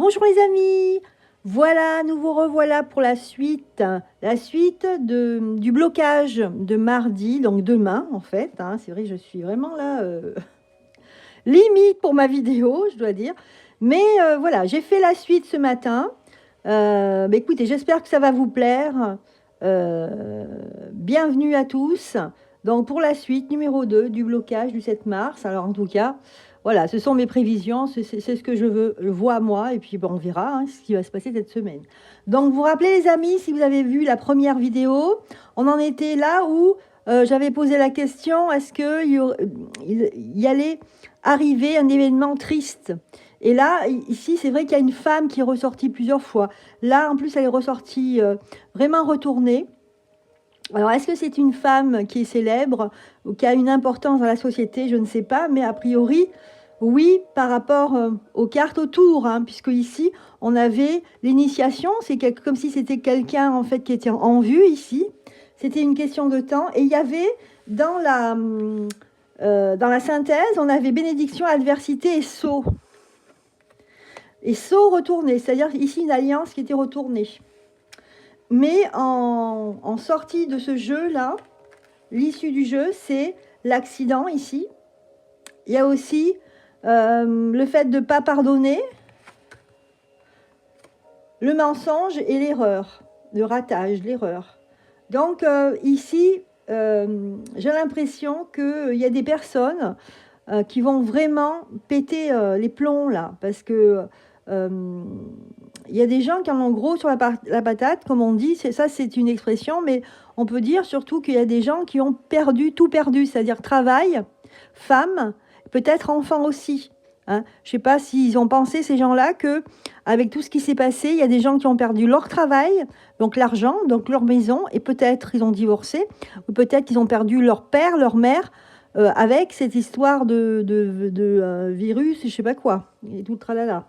Bonjour les amis, voilà, nous vous revoilà pour la suite du blocage de mardi, donc demain en fait, hein, c'est vrai, je suis vraiment là, limite pour ma vidéo, je dois dire, mais voilà, j'ai fait la suite ce matin. Écoutez, j'espère que ça va vous plaire. Bienvenue à tous. Donc pour la suite numéro 2 du blocage du 7 mars. Alors en tout cas, voilà, ce sont mes prévisions, c'est ce que je vois moi, et puis bon, on verra hein, ce qui va se passer cette semaine. Donc vous vous rappelez les amis, si vous avez vu la première vidéo, on en était là où j'avais posé la question, est-ce qu'il y allait arriver un événement triste? Et là, ici, c'est vrai qu'il y a une femme qui est ressortie plusieurs fois. Là, en plus, elle est ressortie vraiment retournée. Alors, est-ce que c'est une femme qui est célèbre ou qui a une importance dans la société? Je ne sais pas, mais a priori, oui, par rapport aux cartes autour, hein, puisque ici, on avait l'initiation. C'est comme si c'était quelqu'un, en fait, qui était en vue ici. C'était une question de temps. Et il y avait dans la synthèse, on avait bénédiction, adversité et sceau. Et sceau retourné, c'est-à-dire ici une alliance qui était retournée. Mais en sortie de ce jeu-là, l'issue du jeu, c'est l'accident ici. Il y a aussi le fait de ne pas pardonner, le mensonge et l'erreur, le ratage, l'erreur. Donc ici, j'ai l'impression qu'il y a des personnes qui vont vraiment péter les plombs là, parce que il y a des gens qui en ont gros sur la patate, comme on dit, ça c'est une expression, mais on peut dire surtout qu'il y a des gens qui ont tout perdu, c'est-à-dire travail, femme, peut-être enfant aussi. Hein. Je ne sais pas s'ils ont pensé, ces gens-là, que avec tout ce qui s'est passé, il y a des gens qui ont perdu leur travail, donc l'argent, donc leur maison, et peut-être ils ont divorcé, ou peut-être qu'ils ont perdu leur père, leur mère, avec cette histoire de virus, je ne sais pas quoi, et tout le tralala.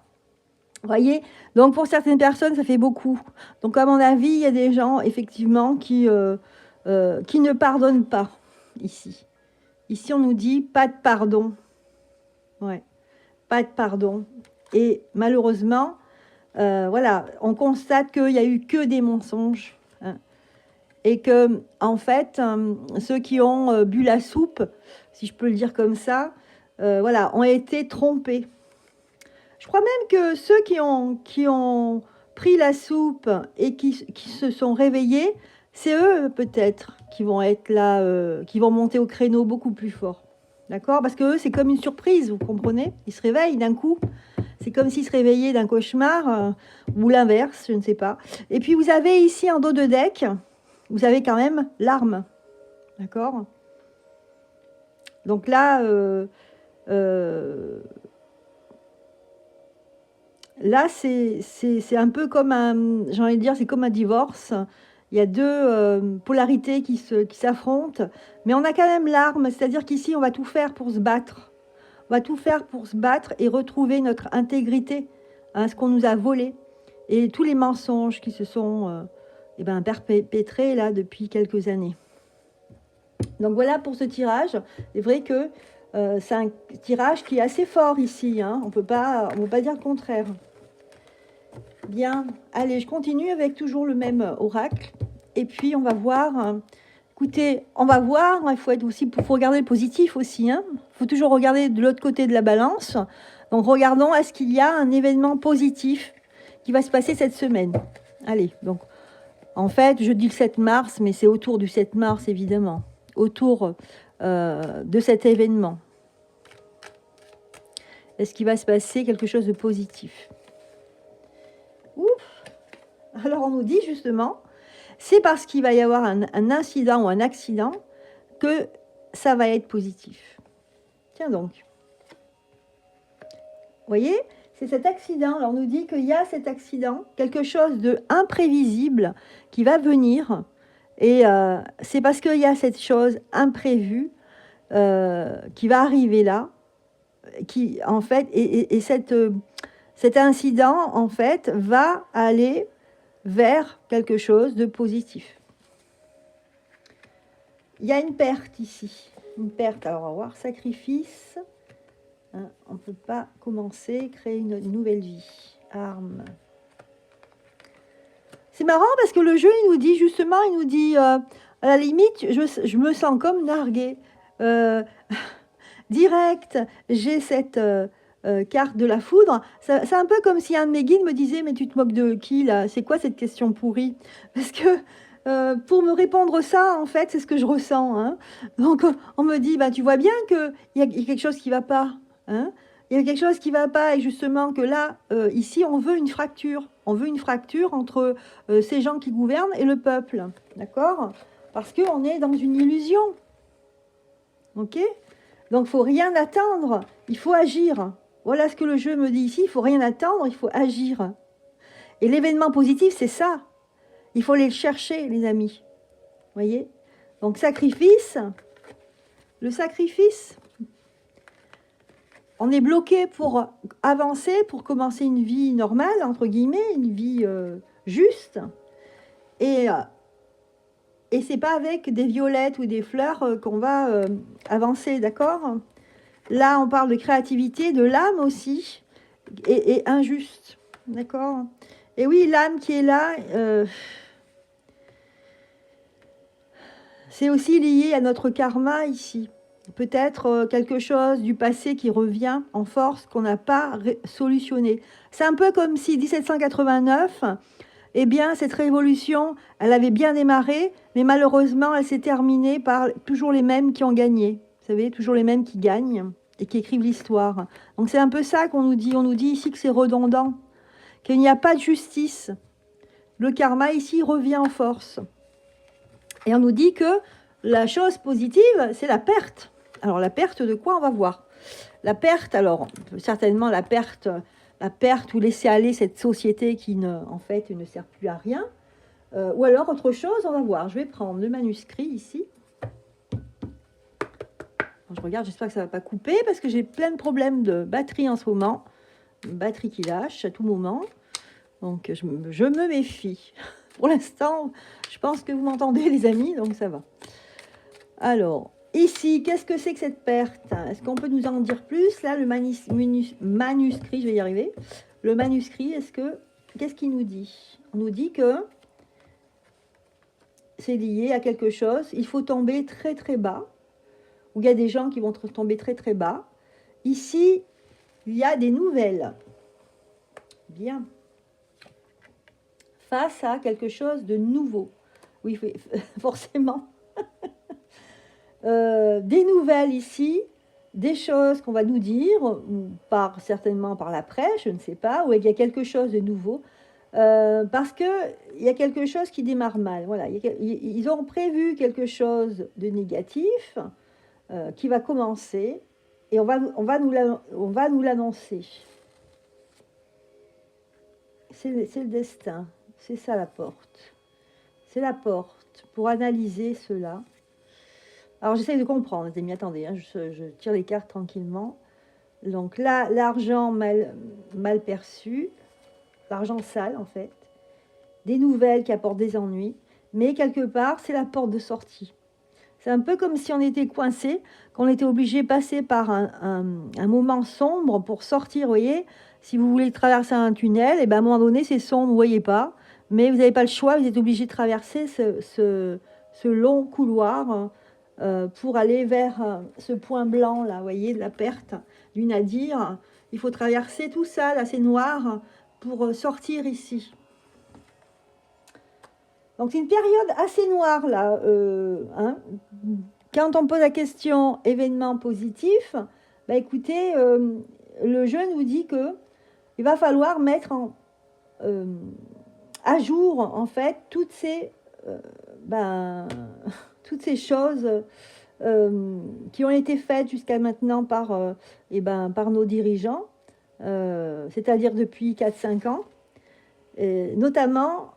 Vous voyez? Donc pour certaines personnes, ça fait beaucoup. Donc à mon avis, il y a des gens, effectivement, qui ne pardonnent pas, ici. Ici, on nous dit pas de pardon. Ouais, pas de pardon. Et malheureusement, voilà, on constate qu'il n'y a eu que des mensonges. Hein, et que, en fait, ceux qui ont bu la soupe, si je peux le dire comme ça, voilà, ont été trompés. Je crois même que ceux qui ont pris la soupe et qui se sont réveillés, c'est eux peut-être qui vont être là, qui vont monter au créneau beaucoup plus fort. D'accord? Parce que eux, c'est comme une surprise, vous comprenez? Ils se réveillent d'un coup. C'est comme s'ils se réveillaient d'un cauchemar, ou l'inverse, je ne sais pas. Et puis vous avez ici en dos de deck, vous avez quand même l'arme. D'accord? Donc là, là, c'est un peu comme j'ai envie de dire, c'est comme un divorce. Il y a deux polarités qui s'affrontent, mais on a quand même l'arme, c'est-à-dire qu'ici, on va tout faire pour se battre. On va tout faire pour se battre et retrouver notre intégrité, hein, ce qu'on nous a volé, et tous les mensonges qui se sont perpétrés là depuis quelques années. Donc voilà pour ce tirage. C'est vrai que c'est un tirage qui est assez fort ici, hein. On peut pas dire le contraire. Bien, allez, je continue avec toujours le même oracle. Et puis, on va voir. Écoutez, on va voir. Il faut être aussi, faut regarder le positif aussi. Il faut toujours regarder de l'autre côté de la balance. Donc, regardons, est-ce qu'il y a un événement positif qui va se passer cette semaine? Allez, donc, en fait, je dis le 7 mars, mais c'est autour du 7 mars, évidemment. Autour de cet événement. Est-ce qu'il va se passer quelque chose de positif? Ouf! Alors on nous dit justement, c'est parce qu'il va y avoir un incident ou un accident que ça va être positif. Tiens donc. Vous voyez, c'est cet accident. Alors on nous dit qu'il y a cet accident, quelque chose d'imprévisible qui va venir. Et c'est parce qu'il y a cette chose imprévue qui va arriver là, qui en fait, et cet incident en fait va aller vers quelque chose de positif. Il y a une perte ici. Une perte, alors on va voir, sacrifice. Hein, on ne peut pas commencer, créer une nouvelle vie. armes. C'est marrant parce que le jeu, il nous dit justement, il nous dit, à la limite, je me sens comme narguée. Direct, j'ai cette carte de la foudre. C'est un peu comme si un de mes guides me disait, mais tu te moques de qui là? C'est quoi cette question pourrie? Parce que pour me répondre ça, en fait, c'est ce que je ressens. Hein. Donc, on me dit, bah, tu vois bien qu'il y a quelque chose qui ne va pas. Hein. Il y a quelque chose qui ne va pas et justement que là, ici, on veut une fracture. On veut une fracture entre ces gens qui gouvernent et le peuple. D'accord? Parce qu'on est dans une illusion. Ok? Donc, il ne faut rien attendre. Il faut agir. Voilà ce que le jeu me dit ici. Il ne faut rien attendre, il faut agir. Et l'événement positif, c'est ça. Il faut aller le chercher, les amis. Vous voyez? Donc, sacrifice. Le sacrifice. On est bloqué pour avancer, pour commencer une vie normale, entre guillemets, une vie juste. Et c'est pas avec des violettes ou des fleurs qu'on va avancer, d'accord? Là, on parle de créativité, de l'âme aussi, et injuste, d'accord? Et oui, l'âme qui est là, c'est aussi lié à notre karma ici. Peut-être quelque chose du passé qui revient en force, qu'on n'a pas solutionné. C'est un peu comme si 1789, eh bien, cette révolution, elle avait bien démarré, mais malheureusement, elle s'est terminée par toujours les mêmes qui ont gagné. Vous savez, toujours les mêmes qui gagnent et qui écrivent l'histoire. Donc c'est un peu ça qu'on nous dit. On nous dit ici que c'est redondant, qu'il n'y a pas de justice. Le karma ici revient en force. Et on nous dit que la chose positive, c'est la perte. Alors la perte de quoi, on va voir. La perte, alors certainement la perte ou laisser aller cette société qui en fait ne sert plus à rien. Ou alors autre chose, on va voir. Je vais prendre le manuscrit ici. Je regarde, j'espère que ça ne va pas couper parce que j'ai plein de problèmes de batterie en ce moment. Une batterie qui lâche à tout moment. Donc je me méfie. Pour l'instant, je pense que vous m'entendez les amis, donc ça va. Alors, ici, qu'est-ce que c'est que cette perte? Est-ce qu'on peut nous en dire plus? Là, le manuscrit, je vais y arriver. Le manuscrit, qu'est-ce qu'il nous dit? On nous dit que c'est lié à quelque chose. Il faut tomber très très bas. Ou il y a des gens qui vont tomber très très bas. Ici, il y a des nouvelles. Bien. Face à quelque chose de nouveau. Oui, forcément. Des nouvelles ici, des choses qu'on va nous dire, ou certainement par la presse, je ne sais pas, ou il y a quelque chose de nouveau, parce qu'il y a quelque chose qui démarre mal. Voilà, ils ont prévu quelque chose de négatif qui va commencer, et on va nous l'annoncer. C'est le destin, c'est ça la porte. C'est la porte pour analyser cela. Alors, j'essaie de comprendre, les amis, attendez, hein, je tire les cartes tranquillement. Donc là, l'argent mal perçu, l'argent sale, en fait. Des nouvelles qui apportent des ennuis. Mais quelque part, c'est la porte de sortie. C'est un peu comme si on était coincé, qu'on était obligé de passer par un moment sombre pour sortir, vous voyez. Si vous voulez traverser un tunnel, et ben à un moment donné, c'est sombre, vous ne voyez pas. Mais vous n'avez pas le choix, vous êtes obligé de traverser ce long couloir pour aller vers ce point blanc, là, vous voyez, de la perte du nadir. Il faut traverser tout ça, là, c'est noir, pour sortir ici. Donc, c'est une période assez noire, là. Hein. Quand on pose la question événement positif, bah, écoutez, le jeu nous dit qu'il va falloir mettre à jour, en fait, toutes ces choses qui ont été faites jusqu'à maintenant par nos dirigeants, c'est-à-dire depuis 4-5 ans, et notamment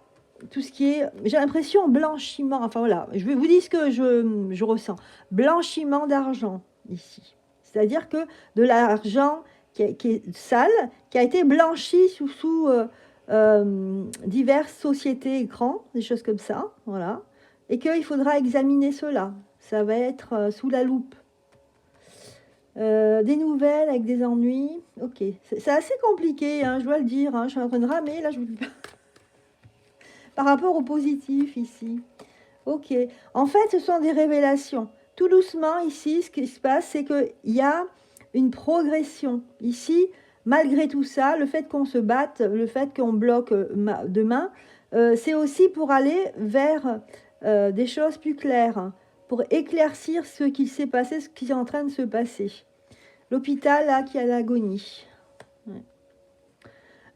tout ce qui est, j'ai l'impression, blanchiment, enfin voilà, je vais vous dire ce que je ressens, blanchiment d'argent ici, c'est-à-dire que de l'argent qui est sale, qui a été blanchi sous diverses sociétés écrans, des choses comme ça, voilà, et qu'il faudra examiner cela. Ça va être sous la loupe. Des nouvelles avec des ennuis. Ok, c'est assez compliqué, hein, je dois le dire. Hein, je suis en train de ramer, là, je vous dis pas. Par rapport au positif, ici. Ok, en fait, ce sont des révélations. Tout doucement, ici, ce qui se passe, c'est qu'il y a une progression. Ici, malgré tout ça, le fait qu'on se batte, le fait qu'on bloque demain, c'est aussi pour aller vers des choses plus claires, pour éclaircir ce qui s'est passé, ce qui est en train de se passer. L'hôpital, là, qui a l'agonie. Ouais.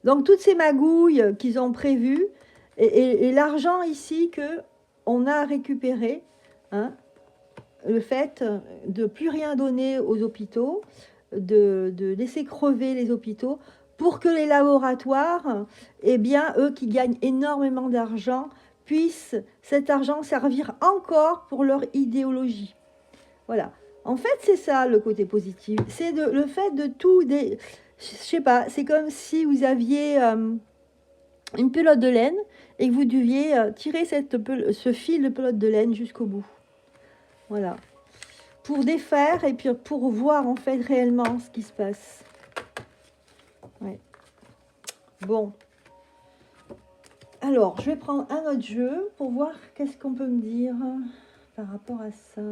Donc, toutes ces magouilles qu'ils ont prévues, et l'argent ici qu'on a récupéré, hein, le fait de plus rien donner aux hôpitaux, de laisser crever les hôpitaux, pour que les laboratoires, eh bien, eux qui gagnent énormément d'argent, puissent cet argent servir encore pour leur idéologie. Voilà. En fait, c'est ça le côté positif. C'est le fait de tout... Je sais pas, c'est comme si vous aviez une pelote de laine et que vous deviez tirer ce fil de pelote de laine jusqu'au bout. Voilà. Pour défaire et puis pour voir en fait réellement ce qui se passe. Ouais. Bon. Alors, je vais prendre un autre jeu pour voir qu'est-ce qu'on peut me dire par rapport à ça.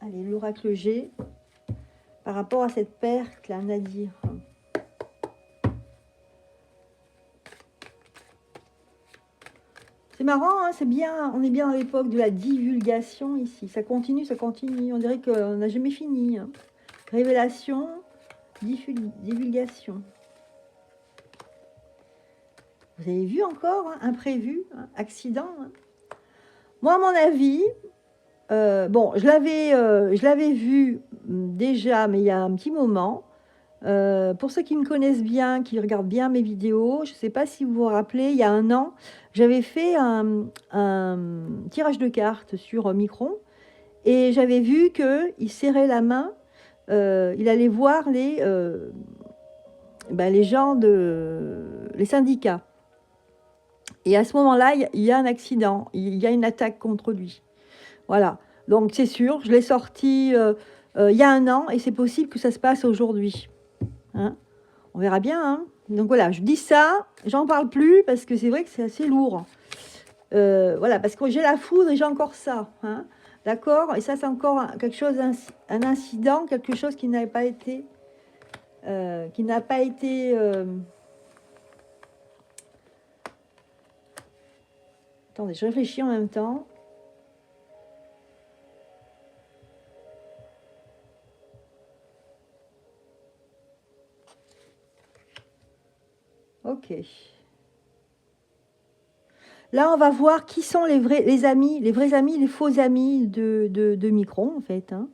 Allez, l'oracle G. Par rapport à cette perte là, Nadir. C'est marrant, hein, c'est bien, on est bien à l'époque de la divulgation ici. Ça continue, on dirait qu'on n'a jamais fini. Hein. Révélation, divulgation. Vous avez vu encore, hein, imprévu, hein, accident. Hein. Moi, à mon avis, bon, je l'avais vu déjà, mais il y a un petit moment. Pour ceux qui me connaissent bien, qui regardent bien mes vidéos, je ne sais pas si vous vous rappelez, il y a un an, j'avais fait un tirage de cartes sur Micron et j'avais vu qu'il serrait la main, il allait voir les gens les syndicats. Et à ce moment-là, il y a un accident, il y a une attaque contre lui. Voilà, donc c'est sûr, je l'ai sorti il y a un an et c'est possible que ça se passe aujourd'hui. Hein, on verra bien. Hein. Donc voilà, je dis ça, j'en parle plus parce que c'est vrai que c'est assez lourd. Voilà, parce que j'ai la foudre et j'ai encore ça. Hein, d'accord. Et ça, c'est encore quelque chose, un incident, quelque chose qui n'avait pas été... qui n'a pas été... Attendez, je réfléchis en même temps. Ok. Là, on va voir qui sont les vrais amis, les faux amis de Micron, en fait. Hein.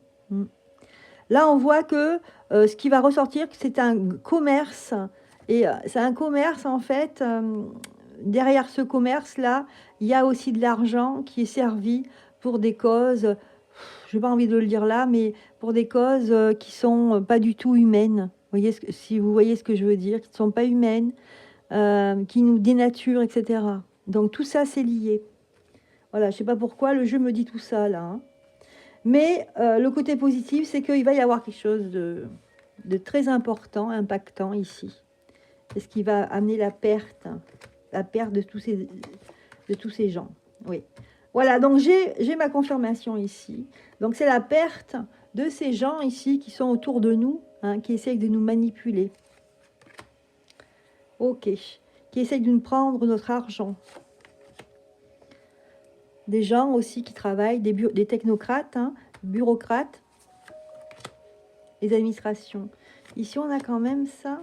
Là, on voit que ce qui va ressortir, c'est un commerce. Et c'est un commerce, en fait. Derrière ce commerce-là, il y a aussi de l'argent qui est servi pour des causes, je n'ai pas envie de le dire là, mais pour des causes qui ne sont pas du tout humaines. Si vous voyez ce que je veux dire, qui ne sont pas humaines, qui nous dénaturent, etc. Donc tout ça, c'est lié. Voilà, je ne sais pas pourquoi le jeu me dit tout ça, là. Hein. Mais le côté positif, c'est qu'il va y avoir quelque chose de très important, impactant ici. C'est ce qui va amener la perte de tous ces gens. Oui. Voilà, donc j'ai ma confirmation ici. Donc c'est la perte de ces gens ici qui sont autour de nous, hein, qui essayent de nous manipuler. Ok. Qui essayent de nous prendre notre argent. Des gens aussi qui travaillent, des technocrates, hein, bureaucrates, les administrations. Ici, on a quand même ça.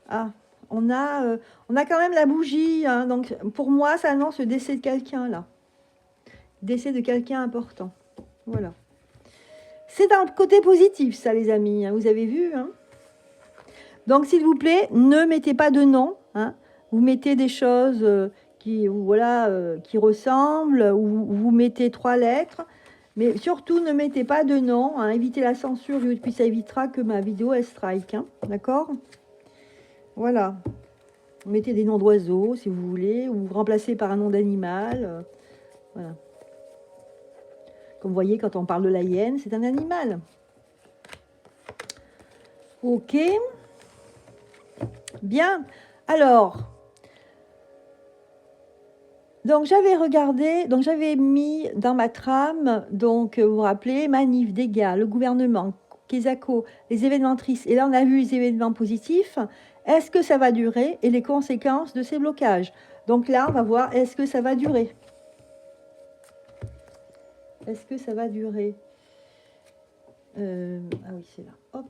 Ah, on a quand même la bougie. Hein, donc, pour moi, ça annonce le décès de quelqu'un, là. Décès de quelqu'un important. Voilà. C'est un côté positif, ça, les amis. Hein, vous avez vu. Hein. Donc, s'il vous plaît, ne mettez pas de nom. Hein. Vous mettez des choses qui ressemblent, ou vous mettez 3 lettres. Mais surtout, ne mettez pas de nom. Hein. Évitez la censure, et puis ça évitera que ma vidéo, elle strike. Hein. D'accord ? Voilà. Vous mettez des noms d'oiseaux, si vous voulez, ou vous remplacez par un nom d'animal. Voilà. Comme vous voyez, quand on parle de la hyène, c'est un animal. Ok. Bien. Alors, donc j'avais regardé, donc j'avais mis dans ma trame, donc vous vous rappelez, manif, dégâts, le gouvernement, Kesako, les événements tristes. Et là, on a vu les événements positifs. Est-ce que ça va durer et les conséquences de ces blocages? Donc là, on va voir, est-ce que ça va durer? Est-ce que ça va durer? Ah oui, c'est là. Hop.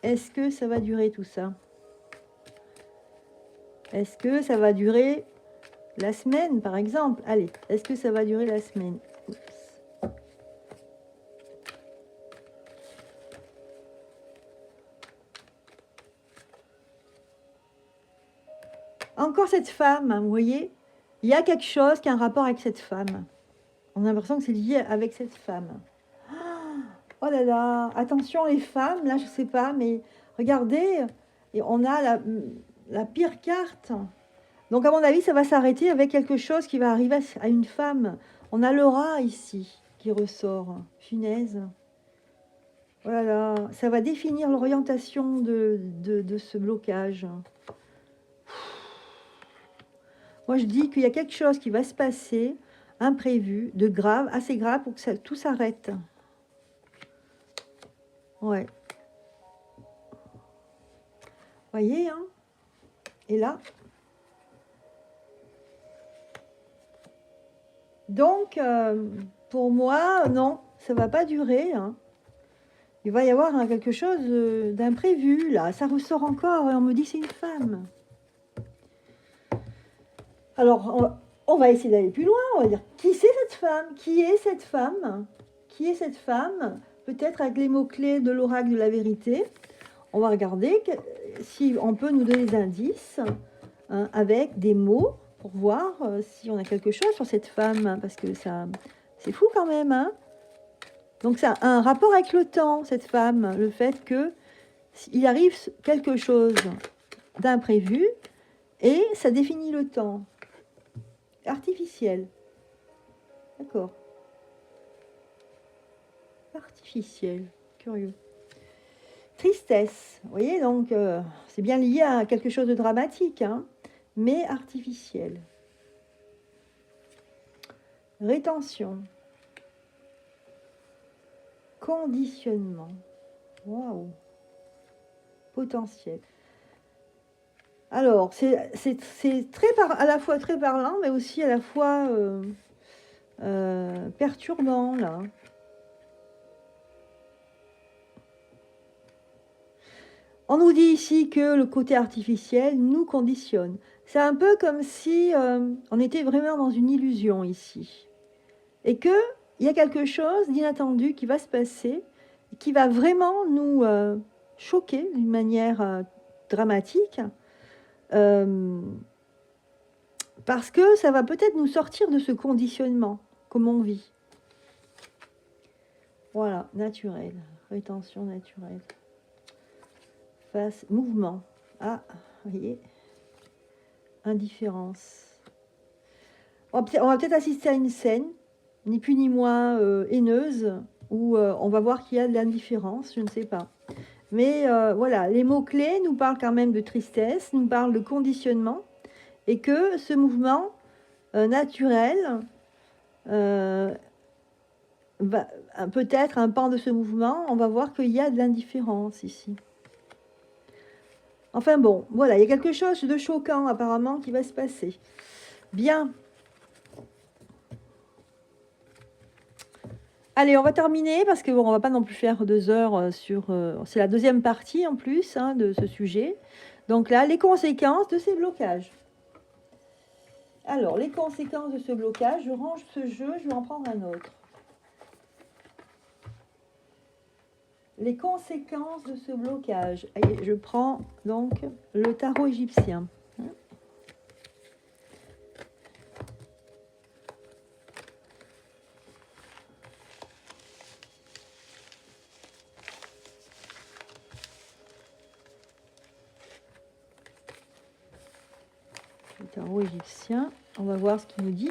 Est-ce que ça va durer tout ça? Est-ce que ça va durer la semaine, par exemple? Allez, est-ce que ça va durer la semaine? Oups. Encore cette femme, hein, vous voyez? Il y a quelque chose qui a un rapport avec cette femme. On a l'impression que c'est lié avec cette femme. Oh là là, attention les femmes, là je sais pas, mais regardez, et on a la pire carte. Donc à mon avis, ça va s'arrêter avec quelque chose qui va arriver à une femme. On a le rat ici qui ressort, punaise. Oh là là, ça va définir l'orientation de ce blocage. Moi je dis qu'il y a quelque chose qui va se passer, imprévu, de grave, assez grave pour que ça, tout s'arrête. Ouais. Voyez, hein? Et là. Donc, pour moi, non, ça va pas durer, hein. Il va y avoir hein, quelque chose d'imprévu, là. Ça ressort encore et on me dit que c'est une femme. Alors, on va essayer d'aller plus loin. On va dire, qui c'est cette femme? Qui est cette femme? Qui est cette femme? Peut-être avec les mots-clés de l'oracle de la vérité. On va regarder si on peut nous donner des indices hein, avec des mots pour voir si on a quelque chose sur cette femme. Hein, parce que ça, c'est fou quand même. Hein. Donc ça a un rapport avec le temps, cette femme. Le fait qu'il arrive quelque chose d'imprévu et ça définit le temps. Artificiel. D'accord. Artificiel. Curieux. Tristesse. Vous voyez, donc, c'est bien lié à quelque chose de dramatique, hein, mais artificiel. Rétention. Conditionnement. Waouh. Potentiel. Alors, c'est à la fois très parlant, mais aussi à la fois perturbant, là. On nous dit ici que le côté artificiel nous conditionne. C'est un peu comme si on était vraiment dans une illusion ici. Et qu'il y a quelque chose d'inattendu qui va se passer, qui va vraiment nous choquer d'une manière dramatique. Parce que ça va peut-être nous sortir de ce conditionnement, comme on vit. Voilà, naturel, rétention naturelle. Face, mouvement. Ah, vous voyez, indifférence. On va peut-être assister à une scène, ni plus ni moins haineuse, où on va voir qu'il y a de l'indifférence, je ne sais pas. Mais voilà, les mots-clés nous parlent quand même de tristesse, nous parlent de conditionnement, et que ce mouvement naturel, peut-être un pan de ce mouvement, on va voir qu'il y a de l'indifférence ici. Enfin bon, voilà, il y a quelque chose de choquant apparemment qui va se passer. Bien. Allez, on va terminer parce qu'on ne va pas non plus faire 2 heures sur... c'est la deuxième partie en plus hein, de ce sujet. Donc là, les conséquences de ces blocages. Alors, les conséquences de ce blocage, je range ce jeu, je vais en prendre un autre. Les conséquences de ce blocage. Allez, je prends donc le tarot égyptien. Le tarot égyptien. On va voir ce qu'il nous dit.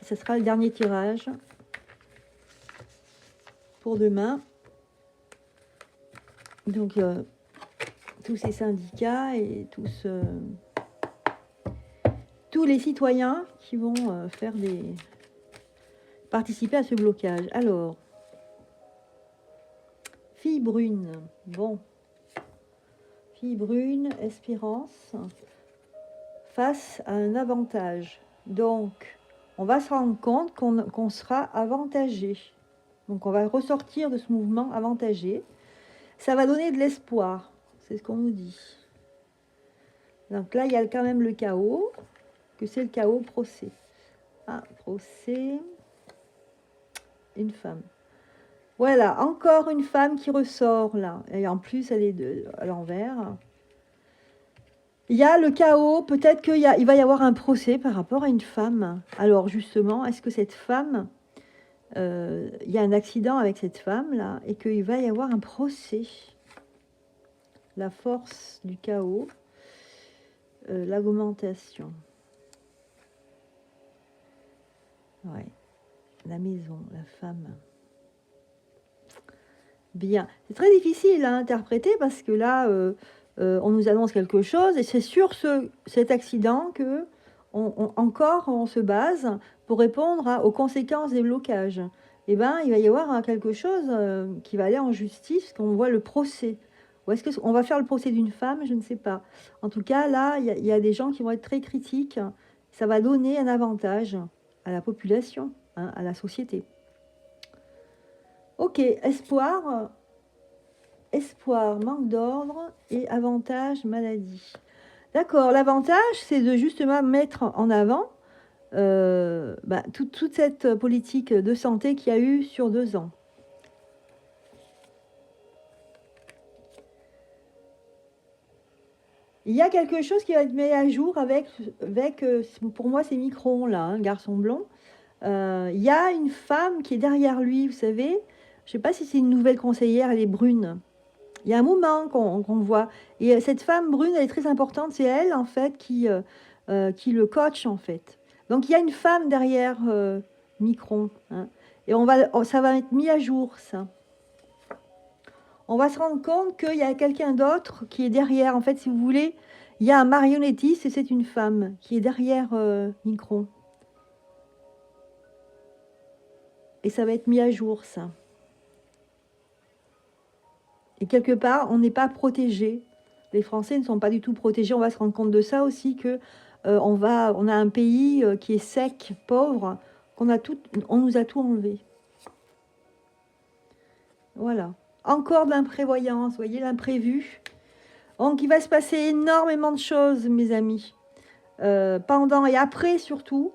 Ce sera le dernier tirage. pour demain. Donc, tous ces syndicats et tous les citoyens qui vont participer à ce blocage. Alors, fille brune, bon. Fille brune, espérance, face à un avantage. Donc, on va se rendre compte qu'on sera avantagé. Donc, on va ressortir de ce mouvement avantagé. Ça va donner de l'espoir. C'est ce qu'on nous dit. Donc là, il y a quand même le chaos, que c'est le chaos procès. Ah, procès, une femme. Voilà, encore une femme qui ressort là. Et en plus, elle est à l'envers. Il y a le chaos, peut-être qu'il va y avoir un procès par rapport à une femme. Alors justement, est-ce que cette femme, il y a un accident avec cette femme là, et qu'il va y avoir un procès? La force du chaos, l'augmentation. Ouais, la maison, la femme. Bien, c'est très difficile à interpréter parce que là, on nous annonce quelque chose et c'est sur cet accident que on se base pour répondre aux conséquences des blocages. Eh bien, il va y avoir quelque chose qui va aller en justice, qu'on voit le procès. Ou est-ce qu'on va faire le procès d'une femme? Je ne sais pas. En tout cas, là, il y a des gens qui vont être très critiques. Ça va donner un avantage à la population, hein, à la société. Ok, espoir, manque d'ordre et avantage, maladie. D'accord, l'avantage, c'est de justement mettre en avant toute cette politique de santé qu'il y a eu sur 2 ans. Il y a quelque chose qui va être mis à jour avec pour moi, ces microns là, hein, garçon blond. Il y a une femme qui est derrière lui, vous savez. Je ne sais pas si c'est une nouvelle conseillère, elle est brune. Il y a un moment qu'on voit. Et cette femme brune, elle est très importante. C'est elle, en fait, qui le coach, en fait. Donc, il y a une femme derrière Micron. Hein, et ça va être mis à jour, ça. On va se rendre compte qu'il y a quelqu'un d'autre qui est derrière. En fait, si vous voulez, il y a un marionnettiste et c'est une femme qui est derrière Micron. Et ça va être mis à jour, ça. Et quelque part, on n'est pas protégé. Les Français ne sont pas du tout protégés. On va se rendre compte de ça aussi, que on a un pays qui est sec, pauvre, on nous a tout enlevé. Voilà. Encore de l'imprévoyance, vous voyez, l'imprévu. Donc, il va se passer énormément de choses, mes amis. Pendant et après, surtout,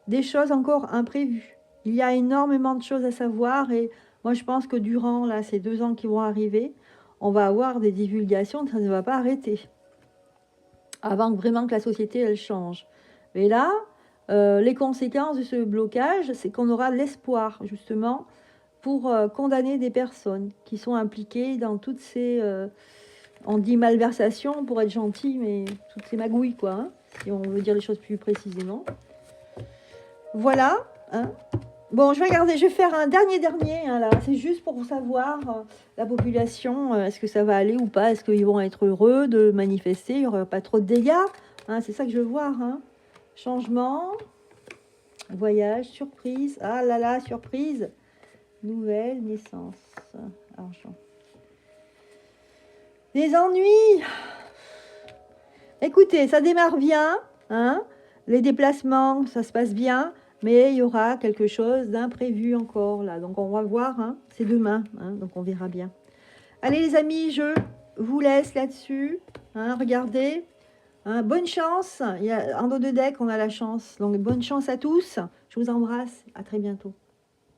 des choses encore imprévues. Il y a énormément de choses à savoir et moi, je pense que durant là, ces 2 ans qui vont arriver, on va avoir des divulgations, ça ne va pas arrêter. Avant vraiment que la société, elle change. Mais là, les conséquences de ce blocage, c'est qu'on aura l'espoir, justement, pour condamner des personnes qui sont impliquées dans toutes ces... on dit malversations pour être gentil, mais toutes ces magouilles, quoi, hein, si on veut dire les choses plus précisément. Voilà, hein. Bon, je vais faire un dernier, hein, là. C'est juste pour savoir, la population, est-ce que ça va aller ou pas? Est-ce qu'ils vont être heureux de manifester? Il n'y aura pas trop de dégâts, hein, c'est ça que je veux voir, hein. Changement, voyage, surprise. Ah là là, surprise. Nouvelle naissance, argent. Des ennuis. Écoutez, ça démarre bien, hein. Les déplacements, ça se passe bien. Mais il y aura quelque chose d'imprévu encore là. Donc on va voir, hein. C'est demain, hein, donc on verra bien. Allez les amis, je vous laisse là-dessus. Hein, regardez. Hein, bonne chance. En dos de deck, on a la chance. Donc bonne chance à tous. Je vous embrasse. À très bientôt.